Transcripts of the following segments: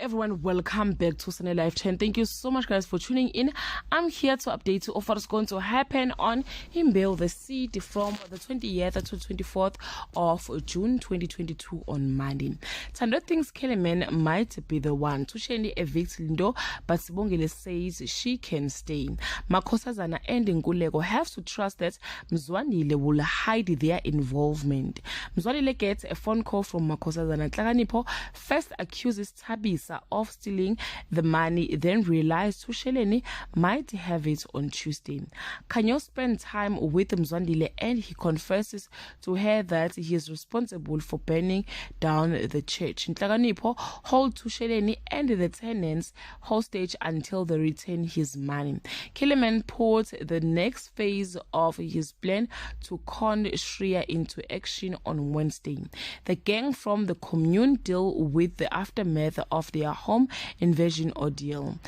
everyone, welcome back to Sunday Live 10. Thank you so much guys for tuning in. I'm here to update you of what's going to happen on Imbewu the seed from the 20th to 24th of June 2022 on Monday. Tando thinks Kellerman might be the one to Shendi evict Lindo, but Sibongile says she can stay. Makhosazana and Ngulego have to trust that Mzwandile will hide their involvement. Mzwandile gets a phone call from Makhosazana Tlakanipo, first accuses Tabisa of stealing the money, then realized Tusheleni might have it on Tuesday. Khanyo spent time with Mzwandile and he confesses to her that he is responsible for burning down the church. Nhlakanipho hold Tusheleni and the tenants hostage until they return his money. Kellerman put the next phase of his plan to con Shreya into action on Wednesday. The gang from the commune deal with the aftermath of their home invasion ordeal.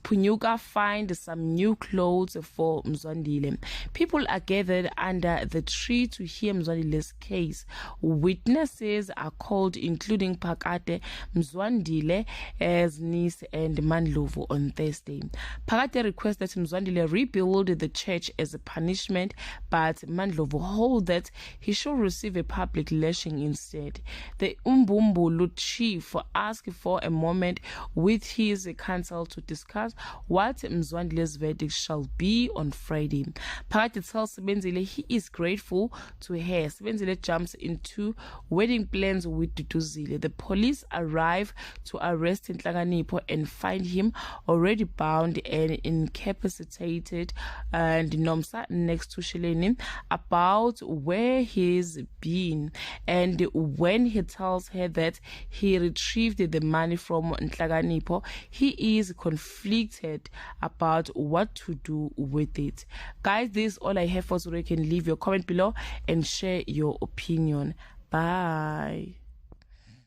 Punyuka find some new clothes for Mzwandile. People are gathered under the tree to hear Mzwandile's case. Witnesses are called, including Phakate, Mzwandile as niece and Mandlovu on Thursday. Phakate requests that Mzwandile rebuild the church as a punishment, but Mandlovu hold that he should receive a public lashing instead. The Umbumbulu chief asked for a moment with his council to discuss what Mzwandile's verdict shall be on Friday. Phakate tells Benzile he is grateful to her. Benzile jumps into wedding plans with Duduzile. The police arrive to arrest Nhlakanipho and find him already bound and incapacitated and Nomsa next to Sheleni about where he's been. And when he tells her that he retrieved the money from Nhlakanipho, he is conflicted about what to do with it. Guys, this is all I have for today. You can leave your comment below and share your opinion. Bye.